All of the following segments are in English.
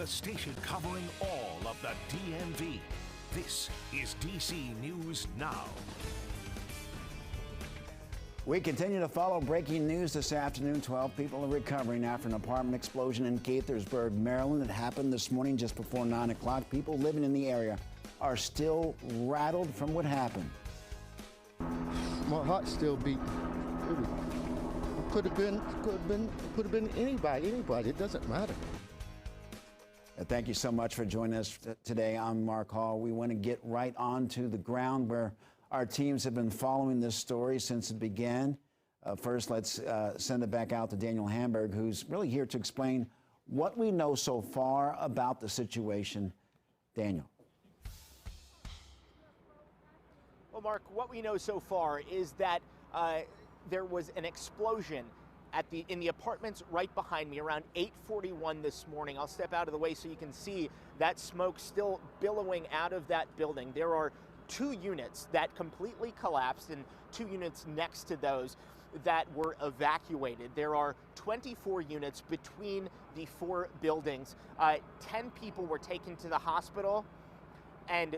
the station covering all of the DMV. This is DC News Now. We continue to follow breaking news this afternoon. 12 people are recovering after an apartment explosion in Gaithersburg, Maryland. It happened this morning just before 9 o'clock. People living in the area are still rattled from what happened. My heart's still beating. Could have been anybody. It doesn't matter. Thank you so much for joining us today. I'm Mark Hall. We want to get right on to the ground where our teams have been following this story since it began. First, let's send it back out to Daniel Hamburg, who's really here to explain what we know so far about the situation. Daniel. Well, Mark, what we know so far is that there was an explosion in the apartments right behind me around 8:41 this morning. I'll step out of the way so you can see that smoke still billowing out of that building. There are 2 units that completely collapsed and 2 units next to those that were evacuated. There are 24 units between the 4 buildings. 10 people were taken to the hospital, and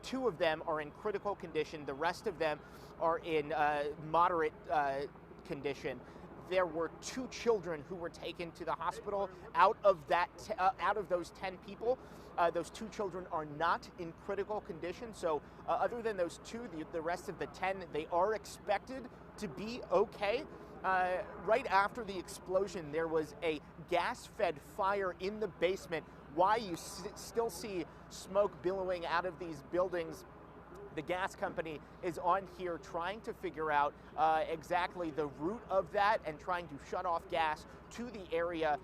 2 of them are in critical condition. The rest of them are in moderate condition. There were 2 children who were taken to the hospital. Out of those 10 people, those 2 children are not in critical condition. So other than those 2, the rest of the 10, they are expected to be okay. Right after the explosion, there was a gas-fed fire in the basement. Why you still see smoke billowing out of these buildings. The gas company is on here trying to figure out exactly the root of that and trying to shut off gas to the area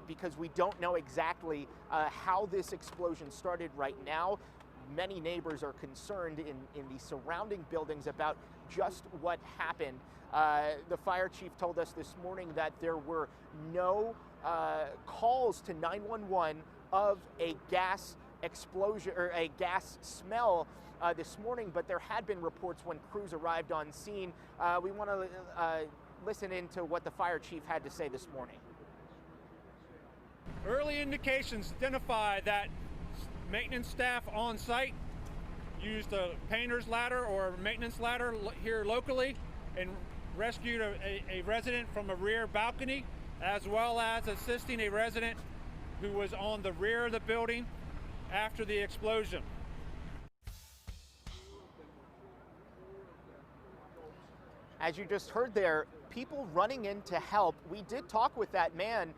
because we don't know exactly how this explosion started right now. Many neighbors are concerned in the surrounding buildings about just what happened. The fire chief told us this morning that there were no calls to 911 of a gas explosion or a gas smell this morning, but there had been reports when crews arrived on scene. We want to listen into what the fire chief had to say this morning. Early indications identify that maintenance staff on site used a painter's ladder or a maintenance ladder here locally and rescued a resident from a rear balcony, as well as assisting a resident who was on the rear of the building after the explosion. As you just heard there, people running in to help. We did talk with that man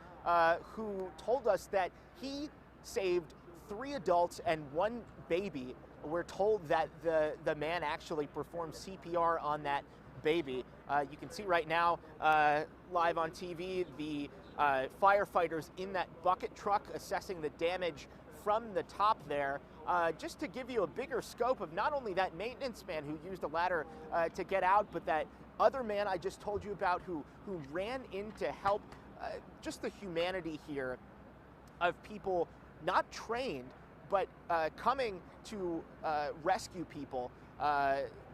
who told us that he saved 3 adults and 1 baby. We're told that the man actually performed CPR on that baby. You can see right now, live on TV, the firefighters in that bucket truck assessing the damage from the top there. Just to give you a bigger scope of not only that maintenance man who used a ladder to get out, but that other man I just told you about who ran in to help. Just the humanity here of people not trained, but coming to rescue people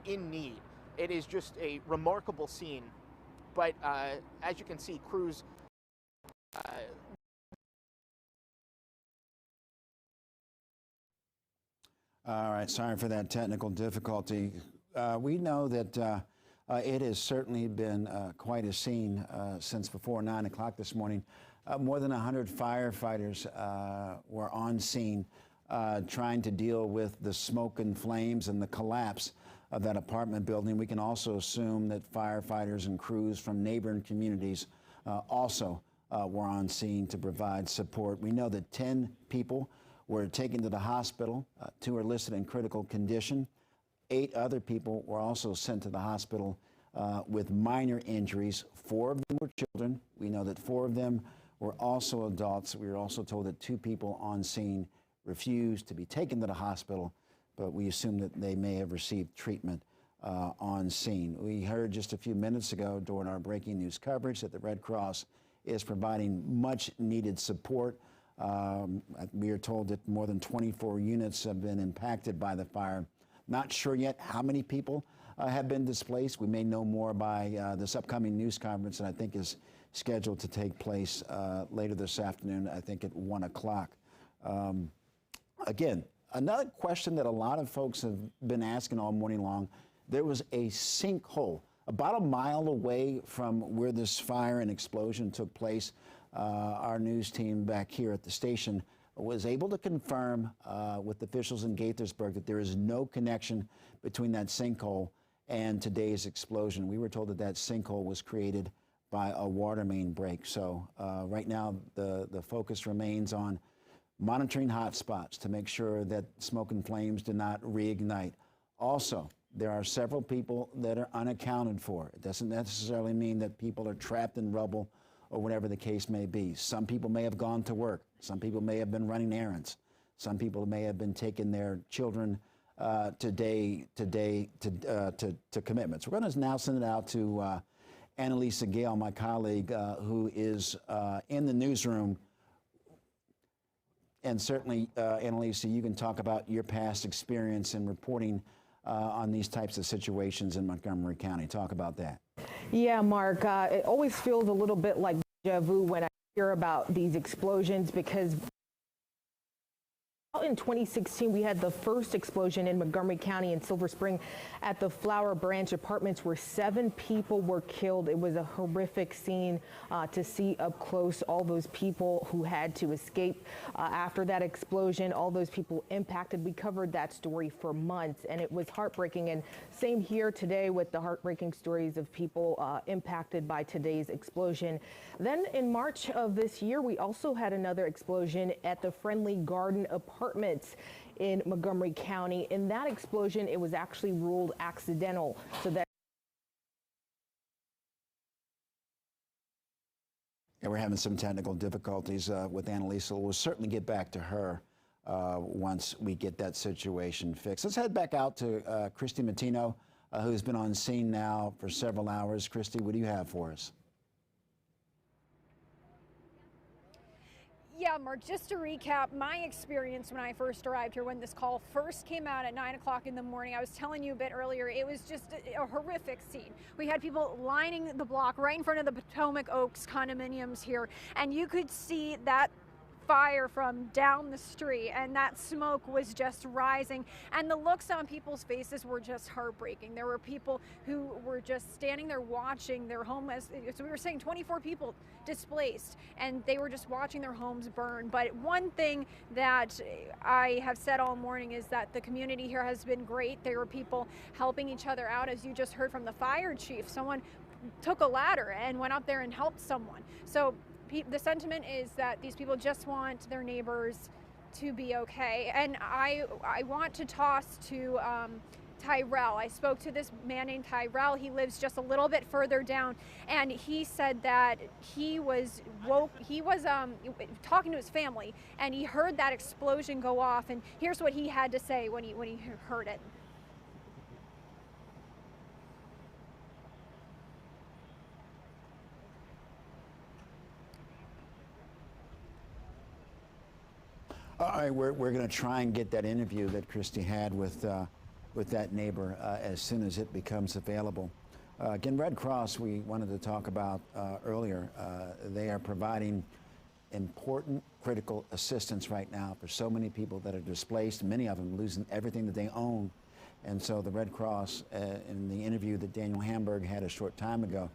in need. It is just a remarkable scene. But as you can see, crews All right, sorry for that technical difficulty. We know that it has certainly been quite a scene since before 9 o'clock this morning. More than 100 firefighters were on scene trying to deal with the smoke and flames and the collapse of that apartment building. We can also assume that firefighters and crews from neighboring communities also were on scene to provide support. We know that 10 people were taken to the hospital. 2 are listed in critical condition. 8 other people were also sent to the hospital with minor injuries. 4 of them were children. We know that 4 of them were also adults. We were also told that 2 people on scene refused to be taken to the hospital, but we assume that they may have received treatment on scene. We heard just a few minutes ago during our breaking news coverage that the Red Cross is providing much needed support. We are told that more than 24 units have been impacted by the fire. Not sure yet how many people have been displaced. We may know more by this upcoming news conference that I think is scheduled to take place later this afternoon, I think at 1 o'clock. Again, another question that a lot of folks have been asking all morning long, there was a sinkhole about a mile away from where this fire and explosion took place. Our news team back here at the station was able to confirm with officials in Gaithersburg that there is no connection between that sinkhole and today's explosion. We were told that that sinkhole was created by a water main break. So right now the focus remains on monitoring hot spots to make sure that smoke and flames do not reignite. Also, there are several people that are unaccounted for. It doesn't necessarily mean that people are trapped in rubble or whatever the case may be. Some people may have gone to work. Some people may have been running errands. Some people may have been taking their children to commitments. We're going to now send it out to Annalisa Gale, my colleague, who is in the newsroom. And certainly, Annalisa, you can talk about your past experience in reporting on these types of situations in Montgomery County. Talk about that. Yeah, Mark, it always feels a little bit like déjà vu when I hear about these explosions, because in 2016, we had the first explosion in Montgomery County in Silver Spring at the Flower Branch Apartments, where 7 people were killed. It was a horrific scene to see up close, all those people who had to escape after that explosion, all those people impacted. We covered that story for months, and it was heartbreaking. And same here today with the heartbreaking stories of people impacted by today's explosion. Then in March of this year, we also had another explosion at the Friendly Garden Apartments in Montgomery County. In that explosion, it was actually ruled accidental. So that we're having some technical difficulties with Annalisa. We'll certainly get back to her once we get that situation fixed. Let's head back out to Christy Matino, who's been on scene now for several hours. Christy, what do you have for us? Yeah, Mark, just to recap my experience when I first arrived here, when this call first came out at 9 o'clock in the morning, I was telling you a bit earlier, it was just a horrific scene. We had people lining the block right in front of the Potomac Oaks condominiums here, and you could see that fire from down the street, and that smoke was just rising, and the looks on people's faces were just heartbreaking. There were people who were just standing there watching their home, as we were saying, 24 people displaced, and they were just watching their homes burn. But one thing that I have said all morning is that the community here has been great. There were people helping each other out, as you just heard from the fire chief. Someone took a ladder and went up there and helped someone. So the sentiment is that these people just want their neighbors to be okay. And I want to toss to Tyrell. I spoke to this man named Tyrell. He lives just a little bit further down, and he said that he was talking to his family, and he heard that explosion go off. And here's what he had to say when he heard it. All right, we're going to try and get that interview that Christy had with that neighbor as soon as it becomes available. Again, Red Cross, we wanted to talk about earlier. They are providing important, critical assistance right now for so many people that are displaced, many of them losing everything that they own. And so the Red Cross, in the interview that Daniel Hamburg had a short time ago,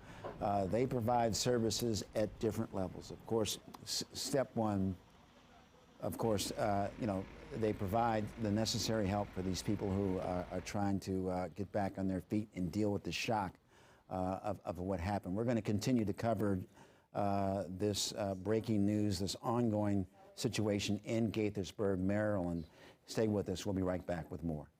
they provide services at different levels. Of course, step one, of course, they provide the necessary help for these people who are trying to get back on their feet and deal with the shock of what happened. We're going to continue to cover this breaking news, this ongoing situation in Gaithersburg, Maryland. Stay with us. We'll be right back with more.